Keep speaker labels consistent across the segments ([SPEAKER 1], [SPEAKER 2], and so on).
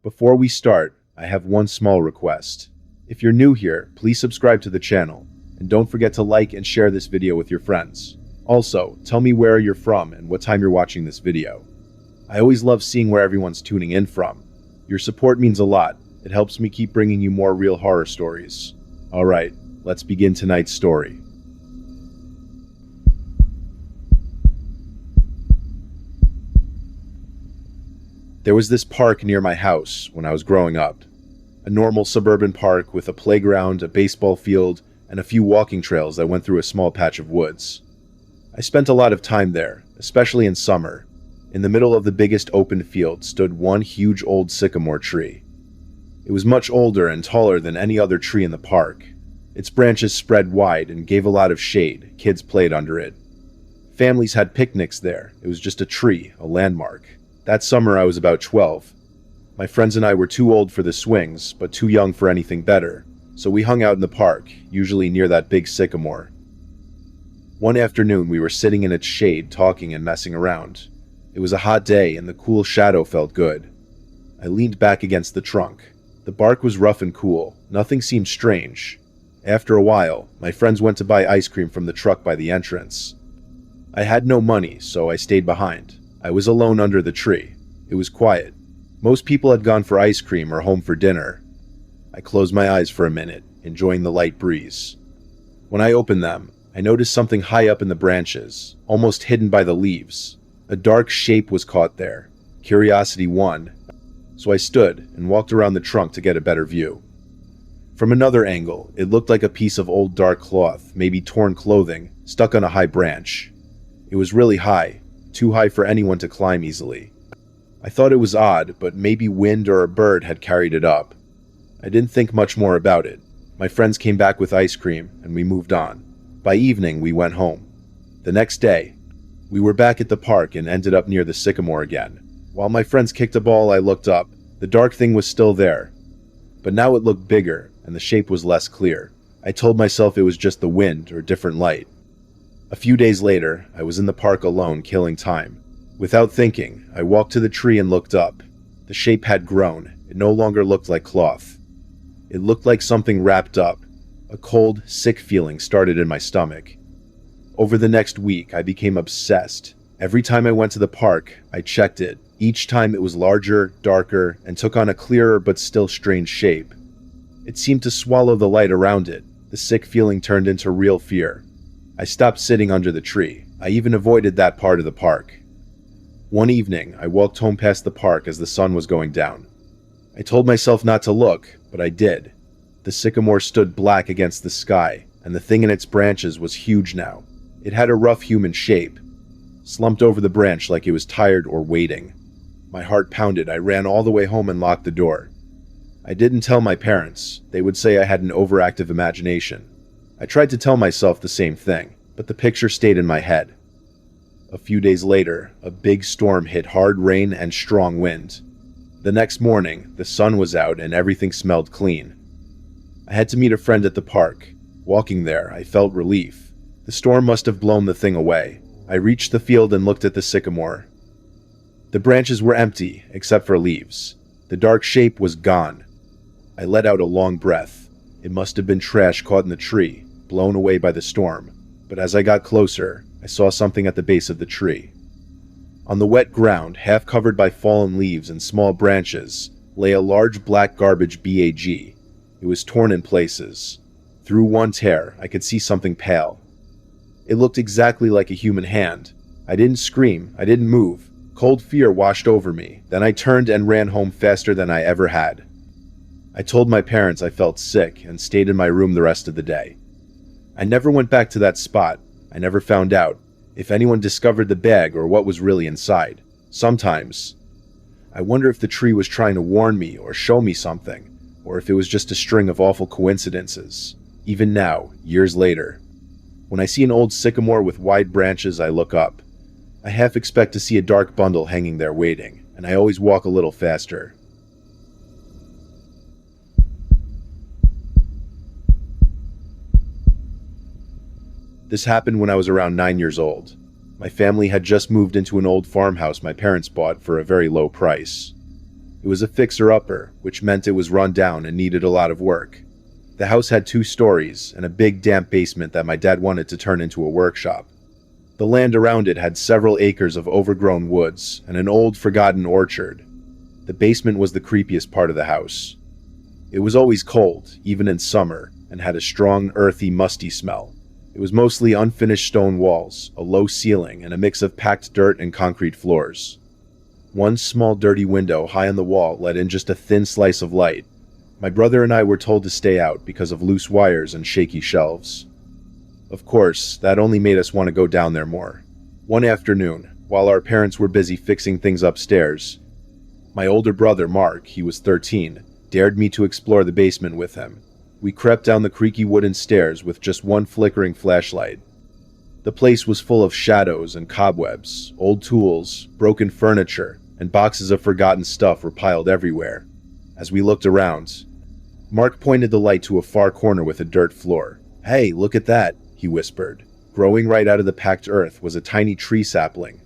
[SPEAKER 1] Before we start, I have one small request. If you're new here, please subscribe to the channel, and don't forget to like and share this video with your friends. Also, tell me where you're from and what time you're watching this video. I always love seeing where everyone's tuning in from. Your support means a lot. It helps me keep bringing you more real horror stories. Alright, let's begin tonight's story. There was this park near my house when I was growing up. A normal suburban park with a playground, a baseball field, and a few walking trails that went through a small patch of woods. I spent a lot of time there, especially in summer. In the middle of the biggest open field stood one huge old sycamore tree. It was much older and taller than any other tree in the park. Its branches spread wide and gave a lot of shade. Kids played under it. Families had picnics there. It was just a tree, a landmark. That summer I was about 12. My friends and I were too old for the swings, but too young for anything better, so we hung out in the park, usually near that big sycamore. One afternoon we were sitting in its shade talking and messing around. It was a hot day and the cool shadow felt good. I leaned back against the trunk. The bark was rough and cool. Nothing seemed strange. After a while, my friends went to buy ice cream from the truck by the entrance. I had no money, so I stayed behind. I was alone under the tree. It was quiet. Most people had gone for ice cream or home for dinner. I closed my eyes for a minute, enjoying the light breeze. When I opened them, I noticed something high up in the branches, almost hidden by the leaves. A dark shape was caught there. Curiosity won, so I stood and walked around the trunk to get a better view. From another angle, it looked like a piece of old dark cloth, maybe torn clothing, stuck on a high branch. It was really high. Too high for anyone to climb easily. I thought it was odd, but maybe wind or a bird had carried it up. I didn't think much more about it. My friends came back with ice cream, and we moved on. By evening, we went home. The next day, we were back at the park and ended up near the sycamore again. While my friends kicked a ball, I looked up. The dark thing was still there, but now it looked bigger, and the shape was less clear. I told myself it was just the wind or different light. A few days later, I was in the park alone, killing time. Without thinking, I walked to the tree and looked up. The shape had grown. It no longer looked like cloth. It looked like something wrapped up. A cold, sick feeling started in my stomach. Over the next week, I became obsessed. Every time I went to the park, I checked it. Each time it was larger, darker, and took on a clearer but still strange shape. It seemed to swallow the light around it. The sick feeling turned into real fear. I stopped sitting under the tree. I even avoided that part of the park. One evening, I walked home past the park as the sun was going down. I told myself not to look, but I did. The sycamore stood black against the sky, and the thing in its branches was huge now. It had a rough human shape, slumped over the branch like it was tired or waiting. My heart pounded. I ran all the way home and locked the door. I didn't tell my parents. They would say I had an overactive imagination. I tried to tell myself the same thing, but the picture stayed in my head. A few days later, a big storm hit, hard rain and strong wind. The next morning, the sun was out and everything smelled clean. I had to meet a friend at the park. Walking there, I felt relief. The storm must have blown the thing away. I reached the field and looked at the sycamore. The branches were empty, except for leaves. The dark shape was gone. I let out a long breath. It must have been trash caught in the tree, blown away by the storm, but as I got closer, I saw something at the base of the tree. On the wet ground, half covered by fallen leaves and small branches, lay a large black garbage bag. It was torn in places. Through one tear, I could see something pale. It looked exactly like a human hand. I didn't scream, I didn't move. Cold fear washed over me. Then I turned and ran home faster than I ever had. I told my parents I felt sick and stayed in my room the rest of the day. I never went back to that spot. I never found out if anyone discovered the bag or what was really inside. Sometimes, I wonder if the tree was trying to warn me or show me something, or if it was just a string of awful coincidences. Even now, years later, when I see an old sycamore with wide branches, I look up. I half expect to see a dark bundle hanging there waiting, and I always walk a little faster. This happened when I was around 9 years old. My family had just moved into an old farmhouse my parents bought for a very low price. It was a fixer-upper, which meant it was run down and needed a lot of work. The house had 2 stories and a big damp basement that my dad wanted to turn into a workshop. The land around it had several acres of overgrown woods and an old, forgotten orchard. The basement was the creepiest part of the house. It was always cold, even in summer, and had a strong, earthy, musty smell. It was mostly unfinished stone walls, a low ceiling, and a mix of packed dirt and concrete floors. One small dirty window high on the wall let in just a thin slice of light. My brother and I were told to stay out because of loose wires and shaky shelves. Of course, that only made us want to go down there more. One afternoon, while our parents were busy fixing things upstairs, my older brother, Mark, he was 13, dared me to explore the basement with him. We crept down the creaky wooden stairs with just one flickering flashlight. The place was full of shadows and cobwebs, old tools, broken furniture, and boxes of forgotten stuff were piled everywhere. As we looked around, Mark pointed the light to a far corner with a dirt floor. "Hey, look at that," he whispered. Growing right out of the packed earth was a tiny tree sapling,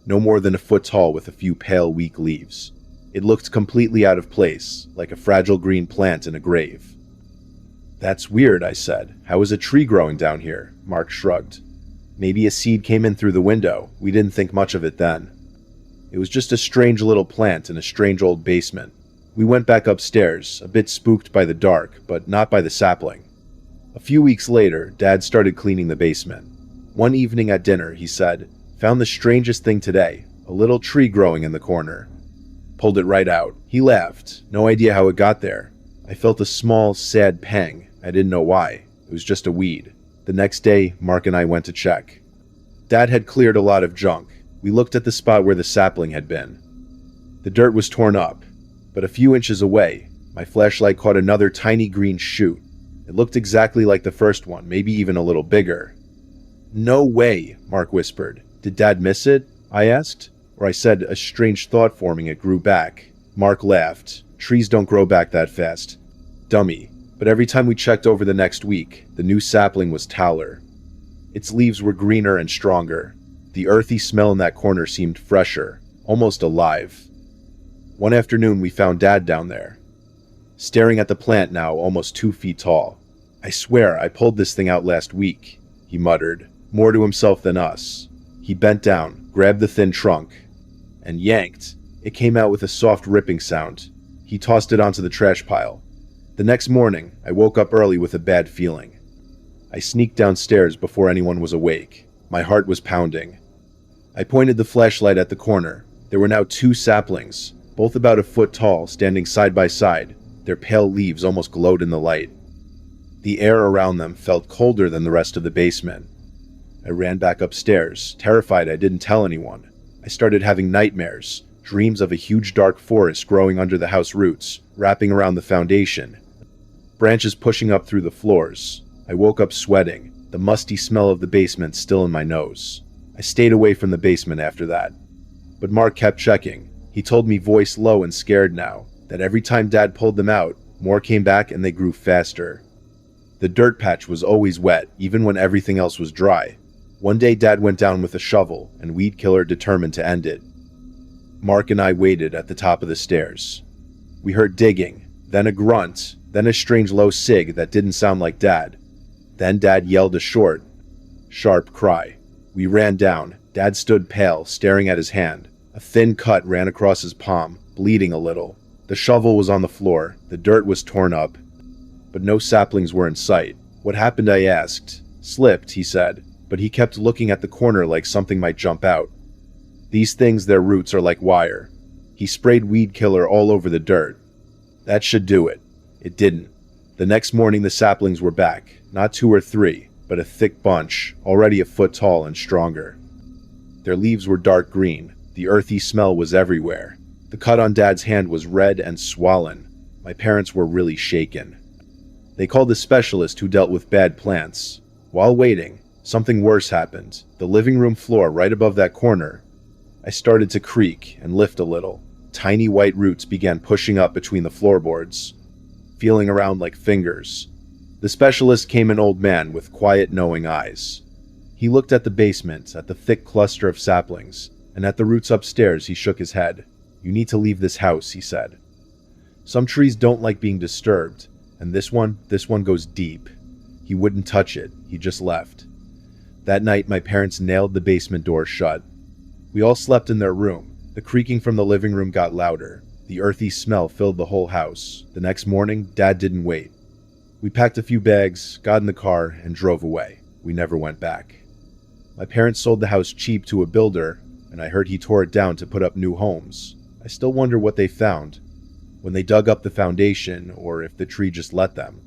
[SPEAKER 1] no more than a foot tall with a few pale, weak leaves. It looked completely out of place, like a fragile green plant in a grave. "That's weird," I said. "How is a tree growing down here?" Mark shrugged. "Maybe a seed came in through the window. We didn't think much of it then." It was just a strange little plant in a strange old basement. We went back upstairs, a bit spooked by the dark, but not by the sapling. A few weeks later, Dad started cleaning the basement. One evening at dinner, he said, "Found the strangest thing today, a little tree growing in the corner." Pulled it right out. He laughed. No idea how it got there. I felt a small, sad pang. I didn't know why. It was just a weed. The next day, Mark and I went to check. Dad had cleared a lot of junk. We looked at the spot where the sapling had been. The dirt was torn up, but a few inches away, my flashlight caught another tiny green shoot. It looked exactly like the first one, maybe even a little bigger. "No way," Mark whispered. "Did Dad miss it?" I asked. Or I said, a strange thought forming, it grew back. Mark laughed. "Trees don't grow back that fast. Dummy." But every time we checked over the next week, the new sapling was taller. Its leaves were greener and stronger. The earthy smell in that corner seemed fresher, almost alive. One afternoon we found Dad down there, staring at the plant now almost 2 feet tall. "I swear I pulled this thing out last week," he muttered, more to himself than us. He bent down, grabbed the thin trunk, and yanked. It came out with a soft ripping sound. He tossed it onto the trash pile. The next morning, I woke up early with a bad feeling. I sneaked downstairs before anyone was awake. My heart was pounding. I pointed the flashlight at the corner. There were now 2 saplings, both about a foot tall, standing side by side. Their pale leaves almost glowed in the light. The air around them felt colder than the rest of the basement. I ran back upstairs, terrified I didn't tell anyone. I started having nightmares, dreams of a huge dark forest growing under the house roots, wrapping around the foundation, branches pushing up through the floors. I woke up sweating, the musty smell of the basement still in my nose. I stayed away from the basement after that. But Mark kept checking. He told me, voice low and scared now, that every time Dad pulled them out, more came back and they grew faster. The dirt patch was always wet, even when everything else was dry. One day Dad went down with a shovel, and Weed Killer determined to end it. Mark and I waited at the top of the stairs. We heard digging, then a grunt, then a strange low sig that didn't sound like Dad. Then Dad yelled a short, sharp cry. We ran down. Dad stood pale, staring at his hand. A thin cut ran across his palm, bleeding a little. The shovel was on the floor, the dirt was torn up, but no saplings were in sight. "What happened?" I asked. "Slipped," he said, but he kept looking at the corner like something might jump out. "These things, their roots are like wire." He sprayed Weed Killer all over the dirt. "That should do it." It didn't. The next morning the saplings were back, not 2 or 3, but a thick bunch, already a foot tall and stronger. Their leaves were dark green. The earthy smell was everywhere. The cut on Dad's hand was red and swollen. My parents were really shaken. They called a specialist who dealt with bad plants. While waiting, something worse happened. The living room floor right above that corner. I started to creak and lift a little. Tiny white roots began pushing up between the floorboards, feeling around like fingers. The specialist came an old man with quiet, knowing eyes. He looked at the basement, at the thick cluster of saplings, and at the roots upstairs. He shook his head. "You need to leave this house," he said. "Some trees don't like being disturbed, and this one goes deep." He wouldn't touch it, he just left. That night, my parents nailed the basement door shut. We all slept in their room. The creaking from the living room got louder. The earthy smell filled the whole house. The next morning, Dad didn't wait. We packed a few bags, got in the car, and drove away. We never went back. My parents sold the house cheap to a builder, and I heard he tore it down to put up new homes. I still wonder what they found when they dug up the foundation, or if the tree just let them.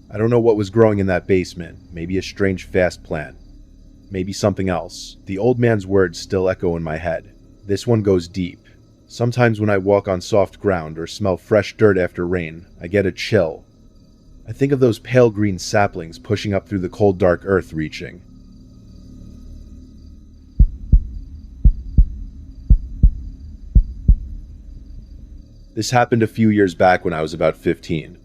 [SPEAKER 1] I don't know what was growing in that basement. Maybe a strange fast plant. Maybe something else. The old man's words still echo in my head. This one goes deep. Sometimes when I walk on soft ground or smell fresh dirt after rain, I get a chill. I think of those pale green saplings pushing up through the cold dark earth reaching. This happened a few years back when I was about 15.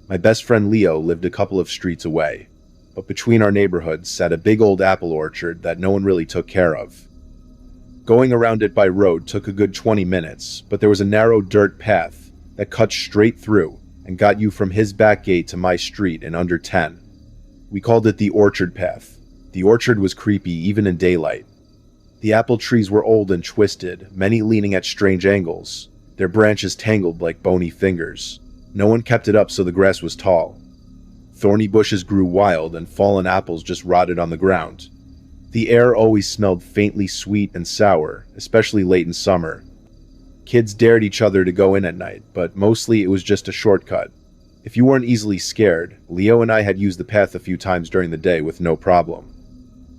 [SPEAKER 1] My best friend Leo lived a couple of streets away, but between our neighborhoods sat a big old apple orchard that no one really took care of. Going around it by road took a good 20 minutes, but there was a narrow dirt path that cut straight through and got you from his back gate to my street in under 10. We called it the orchard path. The orchard was creepy even in daylight. The apple trees were old and twisted, many leaning at strange angles, their branches tangled like bony fingers. No one kept it up, so the grass was tall. Thorny bushes grew wild, and fallen apples just rotted on the ground. The air always smelled faintly sweet and sour, especially late in summer. Kids dared each other to go in at night, but mostly it was just a shortcut. If you weren't easily scared, Leo and I had used the path a few times during the day with no problem.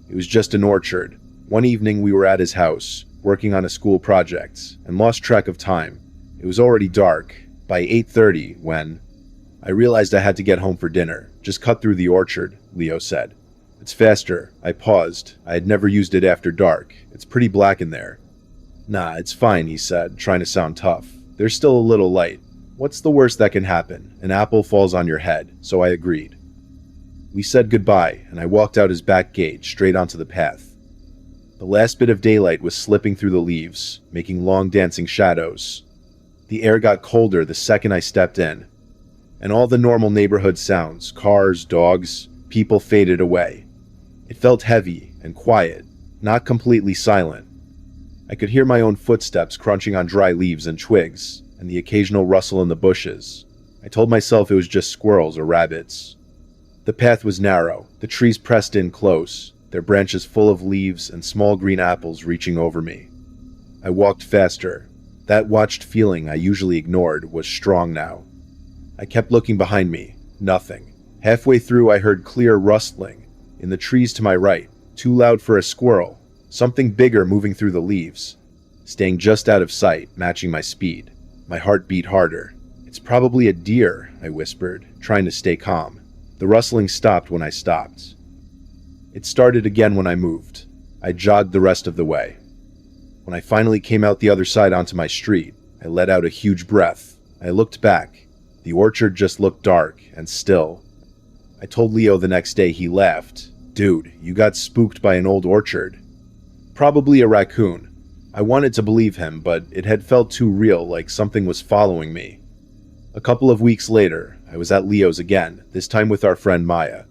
[SPEAKER 1] It was just an orchard. One evening we were at his house, working on a school project, and lost track of time. It was already dark, by 8:30, when I realized I had to get home for dinner. "Just cut through the orchard," Leo said. "It's faster." I paused. I had never used it after dark. "It's pretty black in there." "Nah, it's fine," he said, trying to sound tough. "There's still a little light. What's the worst that can happen? An apple falls on your head." So I agreed. We said goodbye, and I walked out his back gate, straight onto the path. The last bit of daylight was slipping through the leaves, making long dancing shadows. The air got colder the second I stepped in, and all the normal neighborhood sounds, cars, dogs, people, faded away. It felt heavy and quiet, not completely silent. I could hear my own footsteps crunching on dry leaves and twigs, and the occasional rustle in the bushes. I told myself it was just squirrels or rabbits. The path was narrow, the trees pressed in close, their branches full of leaves and small green apples reaching over me. I walked faster. That watched feeling I usually ignored was strong now. I kept looking behind me. Nothing. Halfway through, I heard clear rustling in the trees to my right, too loud for a squirrel. Something bigger moving through the leaves, staying just out of sight, matching my speed. My heart beat harder. "It's probably a deer," I whispered, trying to stay calm. The rustling stopped when I stopped. It started again when I moved. I jogged the rest of the way. When I finally came out the other side onto my street, I let out a huge breath. I looked back. The orchard just looked dark and still. I told Leo the next day. He laughed. "Dude, you got spooked by an old orchard." Probably a raccoon. I wanted to believe him, but it had felt too real, like something was following me. A couple of weeks later, I was at Leo's again, this time with our friend Maya.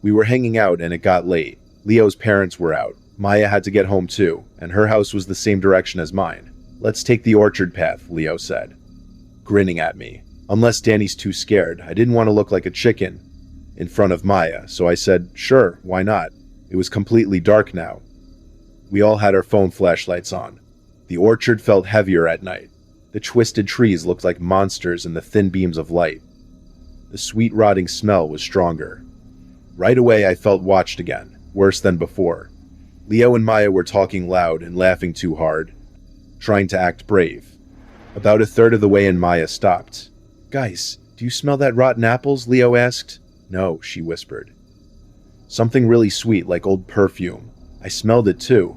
[SPEAKER 1] We were hanging out and it got late. Leo's parents were out. Maya had to get home too, and her house was the same direction as mine. "Let's take the orchard path," Leo said, grinning at me. Unless Danny's too scared, I didn't want to look like a chicken in front of Maya, so I said, "Sure, why not?" It was completely dark now. We all had our phone flashlights on. The orchard felt heavier at night. The twisted trees looked like monsters in the thin beams of light. The sweet rotting smell was stronger. Right away I felt watched again, worse than before. Leo and Maya were talking loud and laughing too hard, trying to act brave. About a third of the way in, Maya stopped. "Guys, do you smell that rotten apples?" Leo asked. "No," she whispered. "Something really sweet, like old perfume." I smelled it too.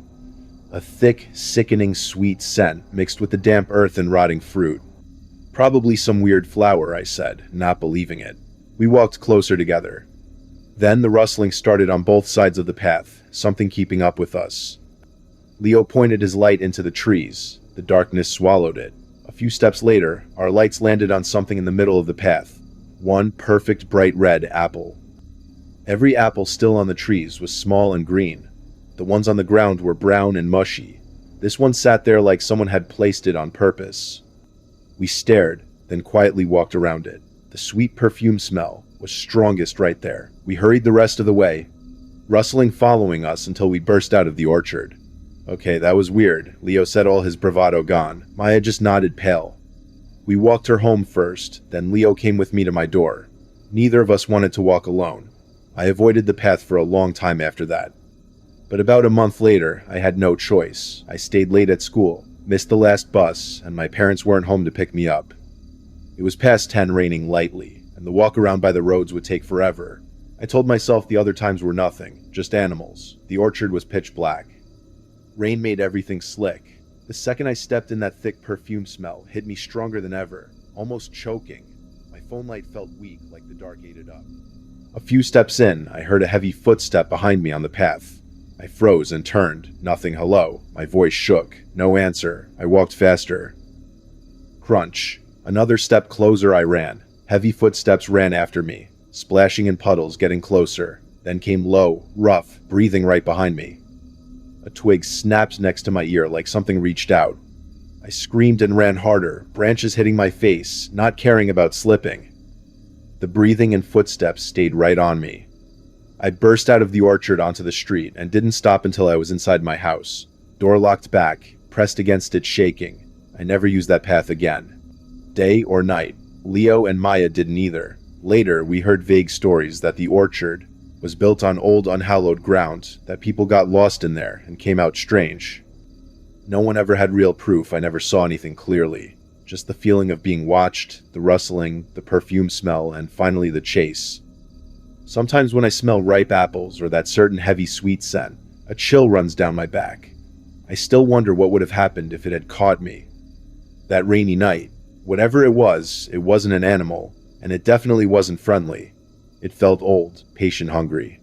[SPEAKER 1] A thick, sickening sweet scent mixed with the damp earth and rotting fruit. "Probably some weird flower," I said, not believing it. We walked closer together. Then the rustling started on both sides of the path, something keeping up with us. Leo pointed his light into the trees. The darkness swallowed it. A few steps later, our lights landed on something in the middle of the path. One perfect bright red apple. Every apple still on the trees was small and green. The ones on the ground were brown and mushy. This one sat there like someone had placed it on purpose. We stared, then quietly walked around it. The sweet perfume smell was strongest right there. We hurried the rest of the way, rustling following us until we burst out of the orchard. Okay, that was weird, Leo said, all his bravado gone. Maya just nodded pale. We walked her home first, then Leo came with me to my door. Neither of us wanted to walk alone. I avoided the path for a long time after that. But about a month later, I had no choice. I stayed late at school, missed the last bus, and my parents weren't home to pick me up. It was past 10, raining lightly, and the walk around by the roads would take forever. I told myself the other times were nothing, just animals. The orchard was pitch black. Rain made everything slick. The second I stepped in, that thick perfume smell hit me stronger than ever, almost choking. My phone light felt weak, like the dark ate it up. A few steps in, I heard a heavy footstep behind me on the path. I froze and turned. Nothing. Hello. My voice shook. No answer. I walked faster. Crunch. Another step closer. I ran. Heavy footsteps ran after me, splashing in puddles, getting closer. Then came low, rough, breathing right behind me. A twig snapped next to my ear like something reached out. I screamed and ran harder, branches hitting my face, not caring about slipping. The breathing and footsteps stayed right on me. I burst out of the orchard onto the street and didn't stop until I was inside my house. Door locked back, pressed against it, shaking. I never used that path again. Day or night, Leo and Maya didn't either. Later, we heard vague stories that the orchard was built on old unhallowed ground, that people got lost in there and came out strange. No one ever had real proof. I never saw anything clearly. Just the feeling of being watched, the rustling, the perfume smell, and finally the chase. Sometimes when I smell ripe apples or that certain heavy sweet scent, a chill runs down my back. I still wonder what would have happened if it had caught me. That rainy night, whatever it wasn't an animal, and it definitely wasn't friendly. It felt old, patient, hungry.